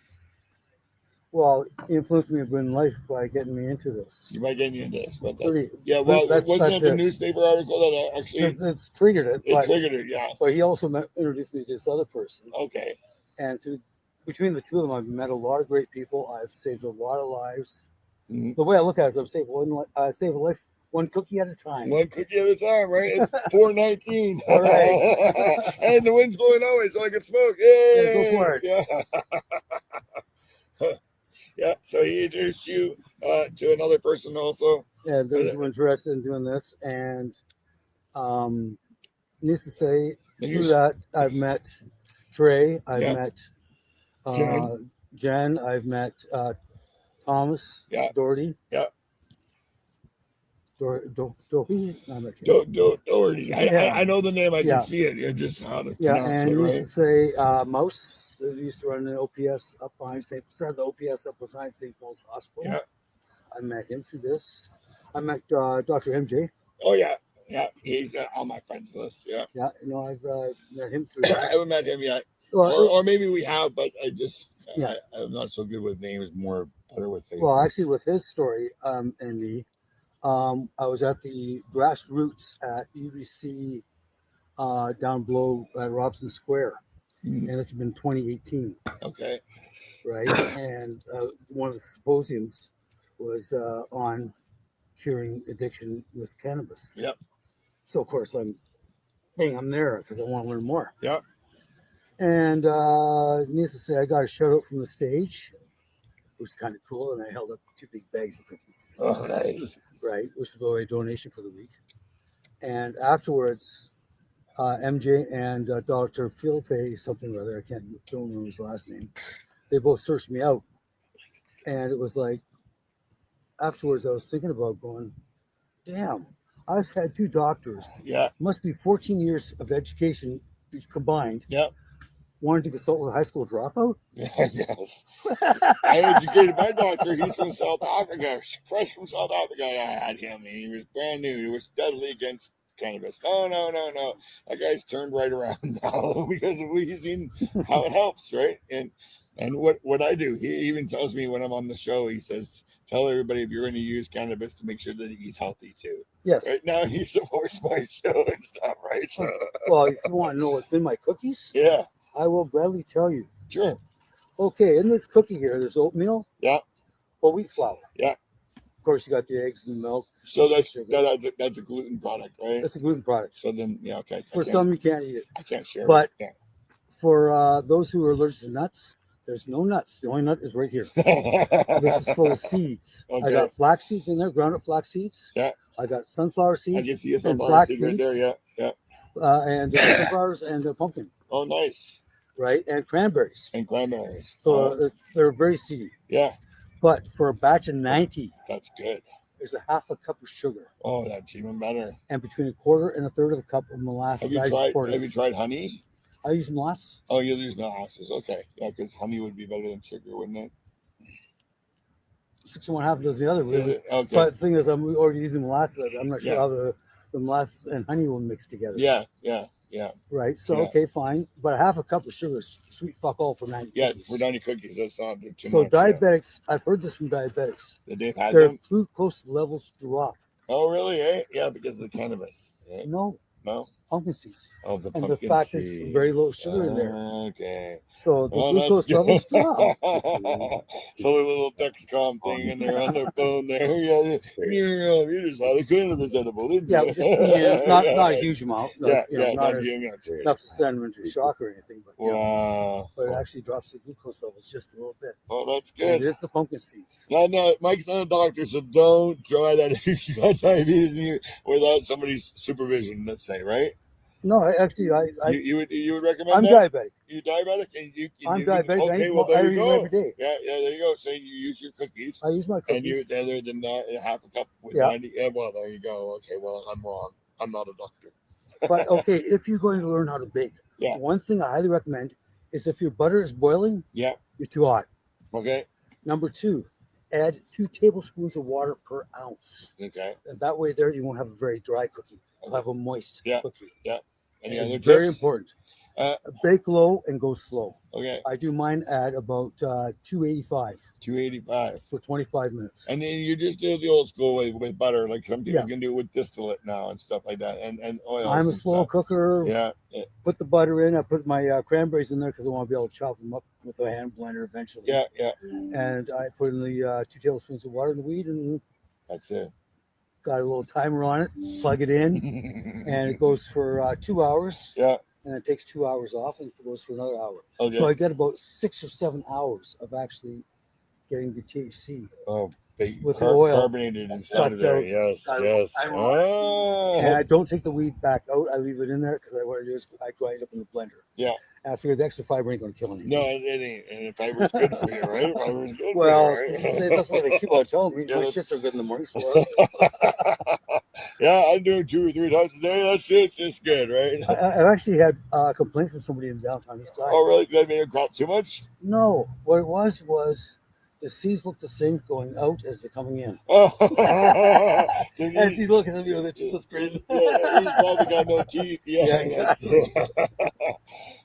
Well, he influenced me in life by getting me into this. You might get me into this, but wasn't it the newspaper article that actually it's triggered it? It triggered it, yeah. But he also introduced me to this other person. Okay. And between the two of them, I've met a lot of great people. I've saved a lot of lives. Mm-hmm. The way I look at it is I've saved a life one cookie at a time. One cookie at a time, right? It's 4:19. All right. And the wind's blowing away, so I can smoke. Yay! Yeah, go for it. Yeah. Yeah, so he introduced you to another person also. Yeah, those were interested in doing this. And needs to say, through that, I've met Trey, I've met Jen, I've met Thomas, Doherty. Yeah. Doherty? Doherty. I know the name, I can see it. You just how to pronounce it, right? Needs to say Mouse. They used to run the OPS up behind St. Paul's Hospital. Yeah. I met him through this. I met Dr. MJ. Oh, yeah. Yeah. He's on my friends list. Yeah. Yeah. No, I've met him through that. I haven't met him yet. Well, or maybe we have, but I'm not so good with names, more better with faces. Well, actually, with his story and me, I was at the grassroots at UBC down below at Robson Square. Mm-hmm. And this has been 2018. Okay. Right. And one of the symposiums was on curing addiction with cannabis. Yep. So, of course, I'm there because I want to learn more. Yep. And needless to say, I got a shout out from the stage, which was kind of cool. And I held up 2 big bags of cookies. Oh, nice. Right. Which was a donation for the week. And afterwards, MJ and Dr. Philippe, something or other, don't remember his last name. They both searched me out. And it was like, afterwards, I was thinking about going, damn, I've had 2 doctors. Yeah. Must be 14 years of education combined. Yeah. Wanted to consult with a high school dropout? Yes. I educated my doctor. He's from South Africa, fresh from South Africa. I had him, and he was brand new. He was deadly against cannabis. No. That guy's turned right around now because he's seen how it helps, right? And what I do, he even tells me when I'm on the show, he says, tell everybody if you're going to use cannabis to make sure that you eat healthy too. Yes. Right now he supports my show and stuff, right? So, well, if you want to know what's in my cookies, yeah, I will gladly tell you. Sure. Okay, in this cookie here, there's oatmeal. Yeah. Whole wheat flour. Yeah. Of course, you got the eggs and milk. So that's a gluten product, right? That's a gluten product. So then, yeah, okay. For some, you can't eat it. I can't share But it. Yeah. For those who are allergic to nuts, there's no nuts. The only nut is right here. This is full of seeds. Okay. I got flax seeds in there, ground up flax seeds. Yeah. I got sunflower seeds. I can see a and sunflower flax seed right seeds. there. Yeah. And sunflowers and pumpkin. Oh, nice. Right, and cranberries. And cranberries. So they're very seedy. Yeah. But for a batch of 90, that's good. There's a half a cup of sugar. Oh, that's even better. And between a quarter and a third of a cup of molasses. Have you tried honey? I use molasses. Oh, you use molasses. Okay. Yeah, because honey would be better than sugar, wouldn't it? 6 and 1/2 does the other. Really. Okay. But the thing is, I'm already using molasses. I'm not sure Yeah. how the molasses and honey will mix together. Yeah. Right. So Yeah. okay, fine. But a half a cup of sugar is sweet fuck all for 90 Yeah, cookies. for 90 cookies, that's not too So much. diabetics, I've heard this from diabetics. That they've had Their them? glucose levels drop. Oh, really? Eh? Yeah, because of the cannabis. Yeah. No, No? pumpkin seeds. Oh, the And pumpkin the fact seeds. is very low sugar in there. Okay. So the Oh, glucose that's levels good. drop. So a little Dexcom thing in there on their phone there. Yeah, you just had a cannabis edible, didn't you? Yeah, it was just not a huge amount. Yeah, not not huge. enough to send them into shock or anything. But Wow. but it actually drops the glucose levels just a little bit. Oh, that's And good. it is the pumpkin seeds. No, Mike's not a doctor, so don't try that if you got diabetes without somebody's supervision, let's say, right? No, actually, you would recommend I'm that? diabetic. You diabetic? And I'm diabetic. I Okay, eat well, there I you eat go. every day. Yeah, there you go. So you use your cookies. I use my And you, cookies. other than that, half a cup with Yeah. 90. Yeah, well, there you go. Okay, well, I'm wrong. I'm not a doctor. But okay, if you're going to learn how to bake, Yeah. one thing I highly recommend is if your butter is boiling, Yeah. you're too hot. Okay. Number 2, add 2 tablespoons of water per ounce. Okay. And that way there you won't have a very dry cookie. You'll have a moist cookie. Yeah. Any It's other very tips? important. Uh, Bake low and go slow. Okay. I do mine at about 285 285 for 25 minutes. And then you just do the old school way with butter, like some people Yeah. can do with distillate now and stuff like that, and oil. I'm a slow cooker. Yeah. Put the butter in. I put my cranberries in there because I want to be able to chop them up with a hand blender eventually. Yeah. And I put in the 2 tablespoons of water in the wheat and That's it. got a little timer on it. Plug it in, and it goes for 2 hours. Yeah. And it takes 2 hours off, and it goes for another hour. Okay. So I get about 6 or 7 hours of actually getting the THC. Oh, with the oil carbonated inside of there. out. Yes. And I don't take the weed back out. I leave it in there because what I do is I grind it up in the blender. Yeah. And I figure the extra fiber ain't going to kill anything. No, it ain't. And the fiber's good for you, right? Fiber's good Well, for you, right? that's what they keep on telling me. Yeah, My that's- shits are good in the morning. So Yeah, I'm doing 2 or 3 times a day. That's it. Just good, right? I've actually had a complaint from somebody in Downtown Eastside. Oh, really? That made it crop too much? No, what it was the seeds look the same going out as they're coming in. Oh. And he's looking at me with a toothless grin. Yeah, he's probably got no teeth. Yeah, Yeah, exactly.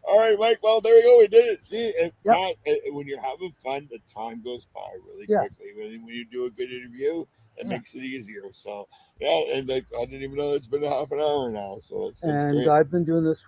All right, Mike. Well, there we go. We did it. See, and Yep. Matt, when you're having fun, the time goes by really Yeah. quickly. When you do a good interview, it Yeah. makes it easier. So, yeah, and like I didn't even know it's been a half an hour now. So that's And great. I've been doing this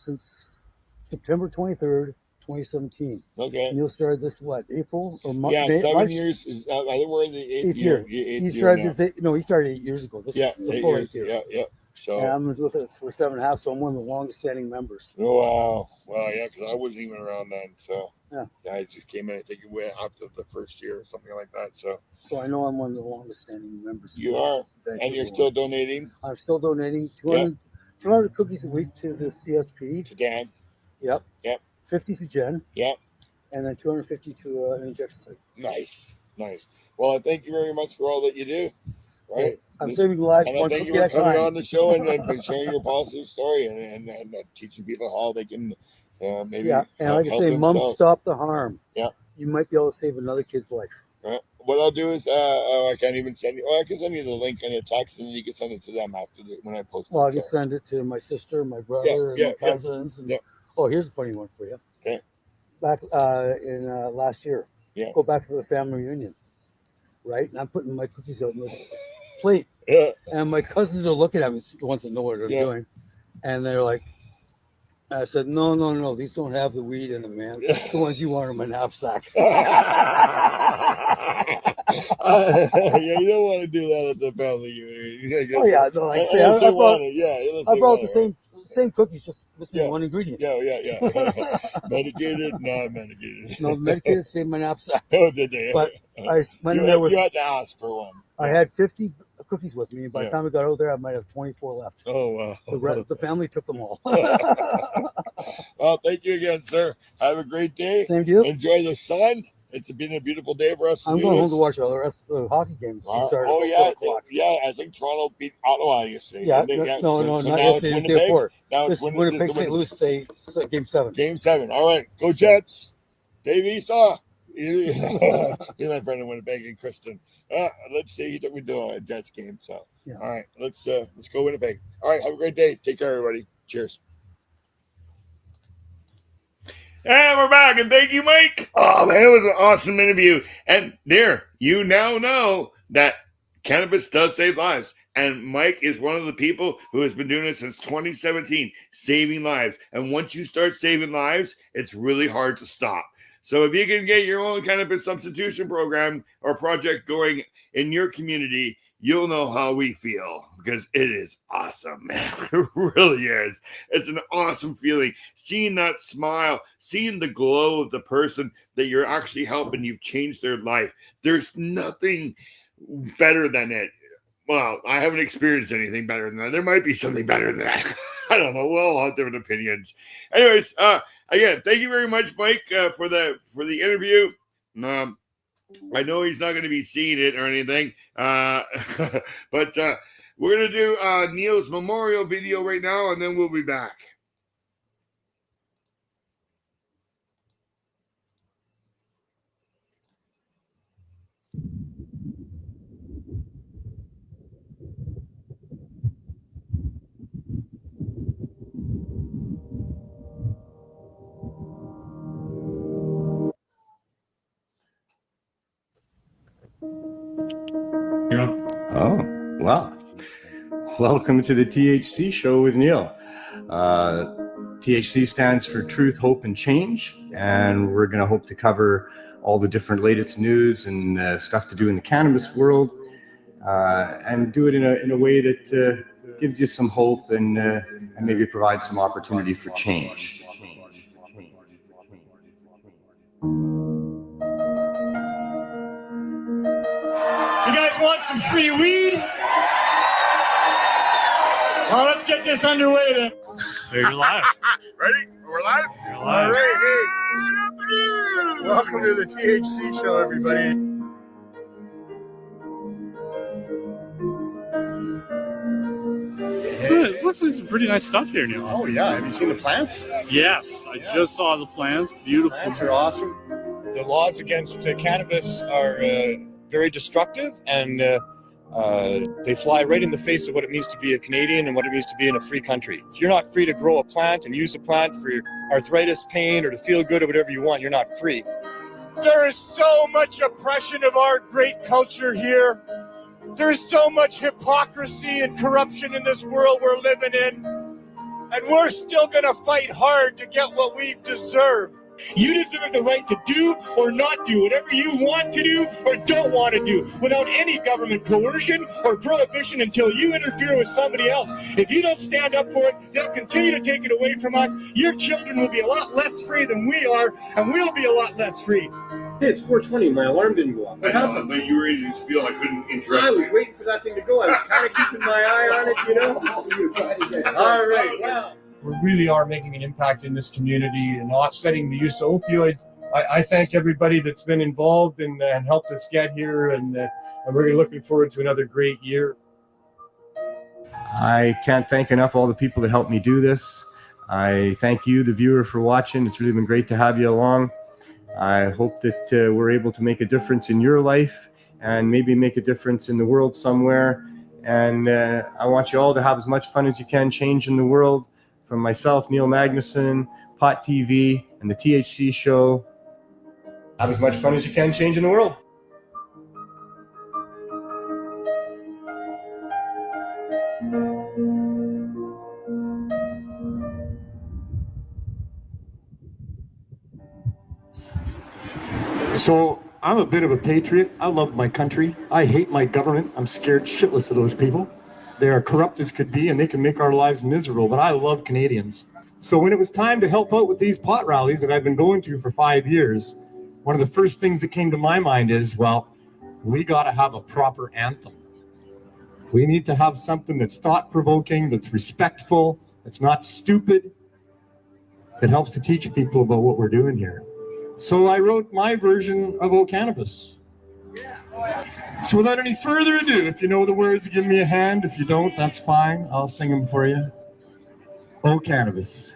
since September 23rd, 2017. Okay. Neil started this April or Yeah, 7 March? years. I think we're in the eighth Eighth year. year. Eighth He year started now. this. No, he started 8 years ago. This Yeah, is the 8 full years. 8th year. Yeah. So. And I'm with us for 7.5, so I'm one of the longest standing members. Oh, wow. Well, yeah, because I wasn't even around then. So, Yeah. I just came in, I think it went after the first year or something like that. So, So I know I'm one of the longest standing members. you are. Thank And you. you're still donating I'm still donating 200 cookies a week to the CSP. to Dan. Yep. Yep. 50 to Jen. Yep. And then 250 to an injection site. Nice. Well, I thank you very much for all that you do. Right? Hey, I'm saving lives And I one thank you cookie for at a coming time. on the show and sharing your positive story and teaching people how they can maybe Yeah, and like I help say, Mom, themselves. stop the harm. Yeah. You might be able to save another kid's life. What I'll do is, I can't even send you. Oh, I can send you the link on your text, and then you can send it to them after when I post. Well, the I'll just show. send it to my sister, my brother, and my cousins. And, Oh, here's a funny one for you. Okay. Back in last year, go back for the family reunion, right? And I'm putting my cookies out in the plate. Yeah. And my cousins are looking at me, the ones that know what they're doing. And they're like, I said, no, these don't have the weed in them, man. The ones you want in my knapsack. Yeah, you don't want to do that at the family union. Oh yeah, no, like I say, I brought the same cookies, just missing one ingredient. Yeah. Medicated, non-medicated. No, medicated, stayed in my knapsack. Oh, did they? But I went in there with. You had to ask for one. I had 50 cookies with me, and by the time I got out there, I might have 24 left. Oh wow! The family took them all. Well, thank you again, sir. Have a great day. Same to you. Enjoy the sun. It's been a beautiful day for us. I'm going home to watch the rest of the hockey games. Oh yeah, I think Toronto beat Ottawa yesterday. Yeah, no, not yesterday. The day before. Now it's Winnipeg St. Louis State, Game 7. Game 7. All right, go Jets. Dave Esau. He's my friend in Winnipeg and Kristen. Let's see, he took me to a Jets game. So all right, let's go Winnipeg. All right, have a great day. Take care, everybody. Cheers. And we're back, and thank you, Mike. Oh, man, it was an awesome interview. And there, you now know that cannabis does save lives. And Mike is one of the people who has been doing it since 2017, saving lives. And once you start saving lives, it's really hard to stop. So if you can get your own cannabis substitution program or project going in your community, you'll know how we feel, because it is awesome, man. It really is. It's an awesome feeling. Seeing that smile, seeing the glow of the person that you're actually helping, you've changed their life. There's nothing better than it. Well, I haven't experienced anything better than that. There might be something better than that. I don't know. We'll all have different opinions. Anyways, again, thank you very much, Mike, for the interview. I know he's not going to be seeing it or anything, but we're going to do Neil's memorial video right now, and then we'll be back. Oh, well. Welcome to the THC Show with Neil. THC stands for Truth, Hope, and Change, and we're going to hope to cover all the different latest news and stuff to do in the cannabis world, and do it in a way that gives you some hope and maybe provides some opportunity for change. You guys want some free weed? Well, let's get this underway then. There, you're live. Ready? We're live? You're live. All right, hey. Welcome to the THC Show, everybody. It looks like some pretty nice stuff here, Neil. Oh, yeah. Have you seen the plants? Yes, I just saw the plants. Beautiful. Plants are awesome. The laws against cannabis are very destructive, and they fly right in the face of what it means to be a Canadian and what it means to be in a free country. If you're not free to grow a plant and use a plant for your arthritis, pain, or to feel good or whatever you want, you're not free. There is so much oppression of our great culture here. There is so much hypocrisy and corruption in this world we're living in. And we're still going to fight hard to get what we deserve. You deserve the right to do or not do whatever you want to do or don't want to do without any government coercion or prohibition until you interfere with somebody else. If you don't stand up for it, they'll continue to take it away from us. Your children will be a lot less free than we are, and we'll be a lot less free. Hey, it's 4:20. My alarm didn't go off. What happened? But you were in this feel I couldn't interrupt. I was waiting for that thing to go. I was kind of keeping my eye on it, you know. All right. Well, We really are making an impact in this community and offsetting the use of opioids. I thank everybody that's been involved and helped us get here, and we're really looking forward to another great year. I can't thank enough all the people that helped me do this. I thank you, the viewer, for watching. It's really been great to have you along. I hope that we're able to make a difference in your life and maybe make a difference in the world somewhere. And I want you all to have as much fun as you can changing the world. From myself, Neil Magnuson, Pot TV, and the THC Show. Have as much fun as you can changing the world. So I'm a bit of a patriot. I love my country. I hate my government. I'm scared shitless of those people. They are corrupt as could be, and they can make our lives miserable, but I love Canadians. So when it was time to help out with these pot rallies that I've been going to for 5 years, one of the first things that came to my mind is, well, we got to have a proper anthem. We need to have something that's thought-provoking, that's respectful, that's not stupid, that helps to teach people about what we're doing here. So I wrote my version of O Cannabis. So without any further ado, if you know the words, give me a hand. If you don't, that's fine. I'll sing them for you. O Cannabis.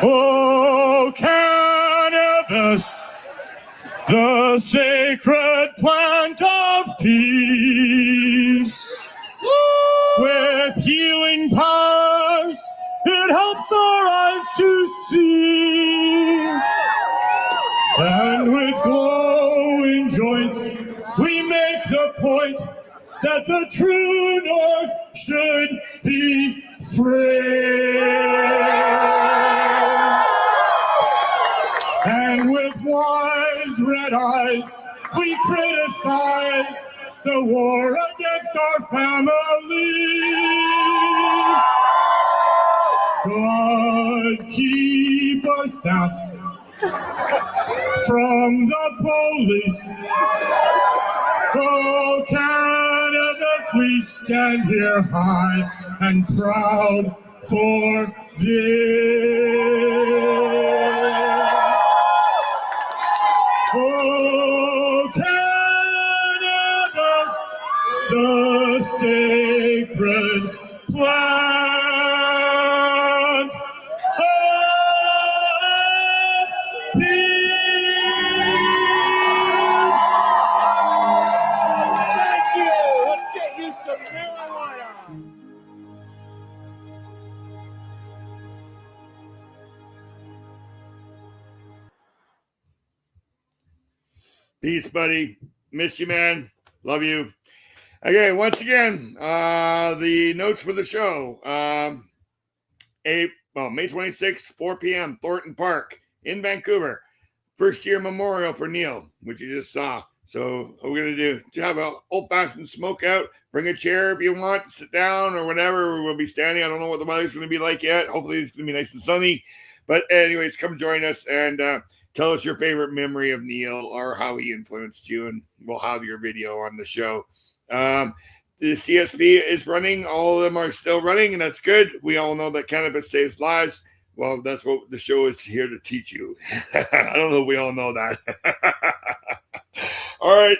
Oh, cannabis, the sacred plant of peace. With healing powers, it helps our eyes to see. And with glowing joints, we make the point that the true north should be free. And with wise red eyes, we criticize the war against our family. God keep our staff from the police. Oh, Cannabis, we stand here high and proud for this. Oh, Cannabis, the sacred plant of peace. Thank you. Let's get you some marijuana. Peace, buddy. Miss you, man. Love you. Okay, once again, the notes for the show. May 26th, 4 p.m., Thornton Park in Vancouver. First year memorial for Neil, which you just saw. So what we're going to do, to have an old-fashioned smoke out, bring a chair if you want, sit down or whatever. We'll be standing. I don't know what the weather's going to be like yet. Hopefully it's going to be nice and sunny. But anyways, come join us and tell us your favorite memory of Neil or how he influenced you, and we'll have your video on the show. The CSP is running. All of them are still running, and that's good. We all know that cannabis saves lives. Well, that's what the show is here to teach you. I don't know if we all know that. All right.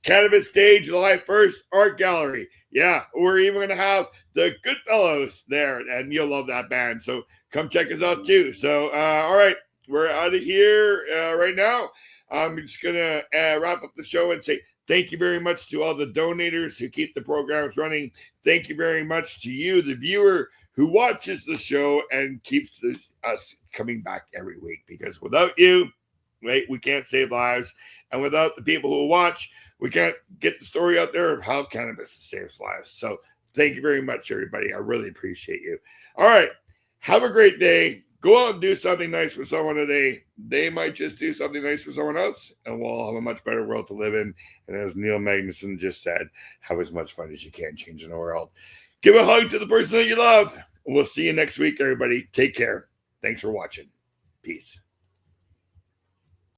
Cannabis Day, July 1st, Art Gallery. Yeah, we're even going to have the Goodfellows there, and you'll love that band. So come check us out, too. So, all right. We're out of here right now. I'm just going to wrap up the show and say thank you very much to all the donators who keep the programs running. Thank you very much to you, the viewer, who watches the show and keeps us coming back every week. Because without you, right, we can't save lives. And without the people who watch, we can't get the story out there of how cannabis saves lives. So thank you very much, everybody. I really appreciate you. All right. Have a great day. Go out and do something nice for someone today. They might just do something nice for someone else, and we'll all have a much better world to live in. And as Neil Magnuson just said, have as much fun as you can changing the world. Give a hug to the person that you love. We'll see you next week, everybody. Take care. Thanks for watching. Peace.